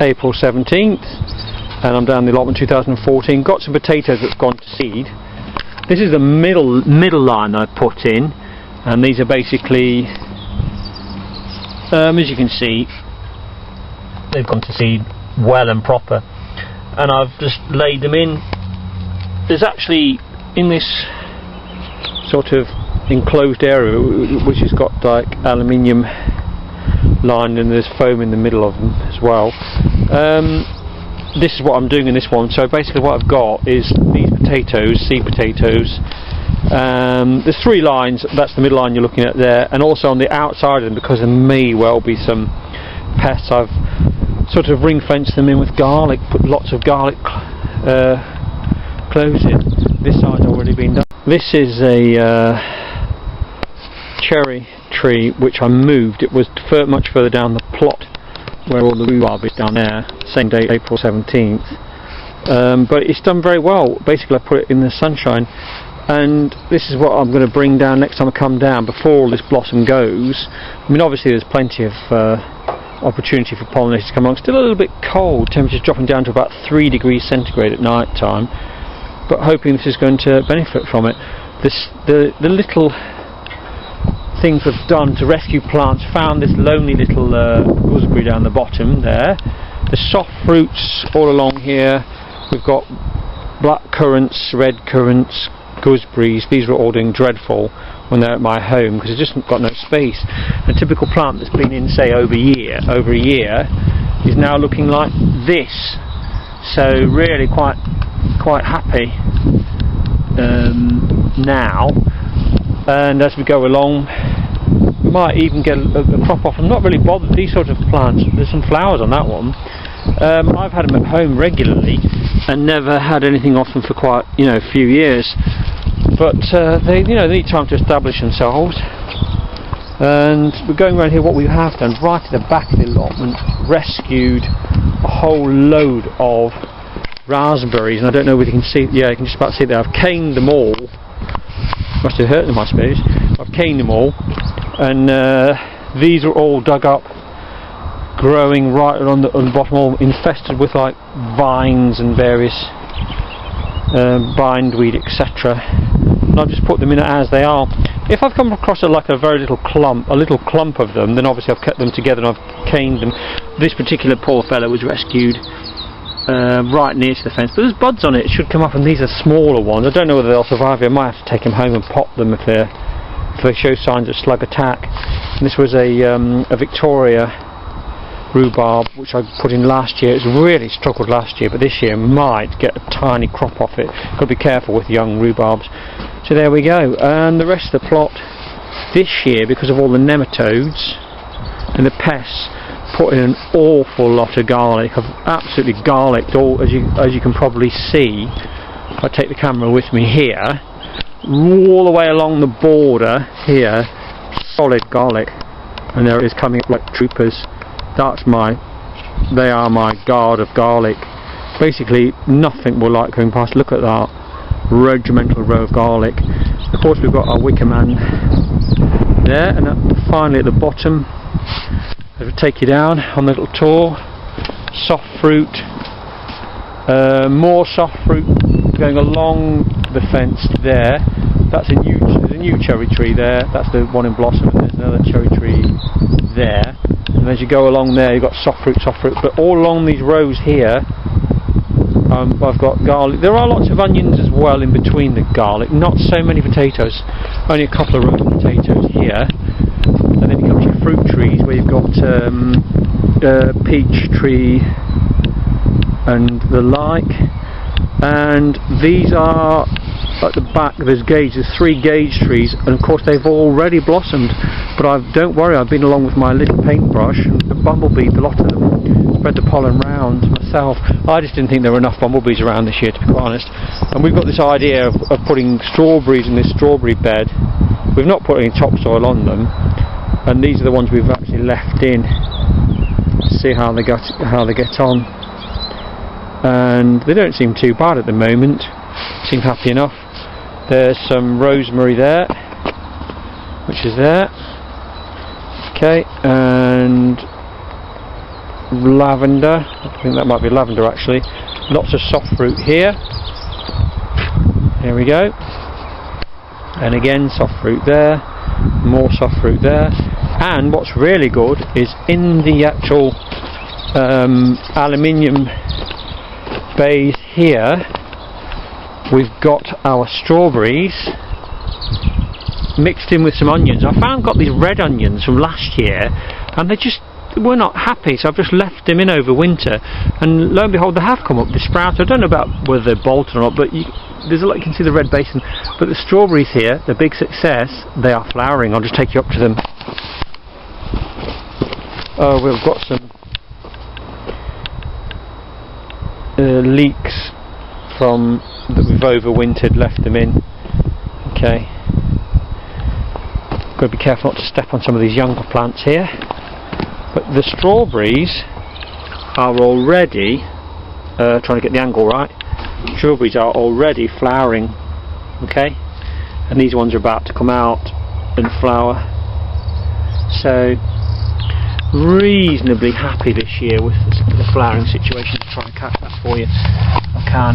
April 17th, and I'm down the allotment 2014. Got some potatoes that's gone to seed. This is the middle line I put in, and these are basically, as you can see, they've gone to seed well and proper, and I've just laid them in. There's actually, in this sort of enclosed area, which has got like aluminium line, and there's foam in the middle of them as well. This is what I'm doing in this one. So basically what I've got is these potatoes, seed potatoes. There's 3 lines, that's the middle line you're looking at there, and also on the outside of them, because there may well be some pests, I've sort of ring fenced them in with garlic, put lots of garlic cloves in. This side's already been done. This is a cherry tree which I moved. It was much further down the plot where all the rhubarb is, down there, same day, April 17th. But it's done very well. Basically I put it in the sunshine, and this is what I'm going to bring down next time I come down, before all this blossom goes. I mean, obviously there's plenty of opportunity for pollinators to come along. Still a little bit cold, temperatures dropping down to about 3 degrees centigrade at night time, but hoping this is going to benefit from it. The little things we've done to rescue plants, found this lonely little gooseberry down the bottom there. The soft fruits all along here. We've got black currants, red currants, gooseberries. These are all doing dreadful when they're at my home because it's just got no space. A typical plant that's been in, say, over a year is now looking like this. So really quite happy now. And as we go along, we might even get a crop off. I'm not really bothered with these sort of plants. There's some flowers on that one. I've had them at home regularly and never had anything off them for quite a few years. But they need time to establish themselves. And we're going around here. What we have done, right at the back of the allotment, rescued a whole load of raspberries, and I don't know whether you can see. Yeah, you can just about see there. I've caned them all. Must have hurt them, I suppose. I've caned them all, and these are all dug up, growing right on the bottom, all infested with like vines and various bindweed, etc. And I've just put them in as they are. If I've come across a very little clump of them, then obviously I've kept them together and I've caned them. This particular poor fellow was rescued right near to the fence, but there's buds on it. It should come up, and these are smaller ones. I don't know whether they'll survive. I might have to take them home and pop them if they show signs of slug attack. And this was a Victoria rhubarb which I put in last year. It's really struggled last year, but this year might get a tiny crop off it. Got to be careful with young rhubarbs. So there we go. And the rest of the plot this year, because of all the nematodes and the pests, put in an awful lot of garlic. I've absolutely garlicked all, as you can probably see. If I take the camera with me here, all the way along the border here, solid garlic, and there it is coming up like troopers. They are my guard of garlic. Basically, nothing will like going past. Look at that regimental row of garlic. Of course, we've got our wicker man there, and finally at the bottom, as we take you down on the little tour, soft fruit, more soft fruit going along the fence there. That's there's a new cherry tree there. That's the one in blossom, and there's another cherry tree there. And as you go along there, you've got soft fruit. But all along these rows here, I've got garlic. There are lots of onions as well in between the garlic. Not so many potatoes. Only a couple of rows of potatoes here. And then you come to your fruit trees, where you've got peach tree and the like. And these are at the back. There's 3 gage trees, and of course they've already blossomed. But don't worry, I've been along with my little paintbrush, and the bumblebees, a lot of them, spread the pollen round myself. I just didn't think there were enough bumblebees around this year, to be quite honest. And we've got this idea of putting strawberries in this strawberry bed. We've not put any topsoil on them, and these are the ones we've actually left in. See how they get on. And they don't seem too bad at the moment. Seem happy enough. There's some rosemary there, which is there. Okay, and lavender. I think that might be lavender actually. Lots of soft fruit here. There we go. And again, soft fruit there. More soft fruit there. And what's really good is in the actual aluminium bays here, we've got our strawberries mixed in with some onions. I found got these red onions from last year, and they just were not happy, so I've just left them in over winter, and lo and behold they have come up, they sprout. I don't know about whether they're bolted or not, but there's a lot, you can see the red basin. But the strawberries here, the big success, they are flowering. I'll just take you up to them. Oh, we've got some leeks from that we've overwintered, left them in. Okay, got to be careful not to step on some of these younger plants here. But the strawberries are already trying to get the angle right. Strawberries are already flowering. Okay, and these ones are about to come out and flower. So reasonably happy this year with the flowering situation. Try and catch that for you if I can.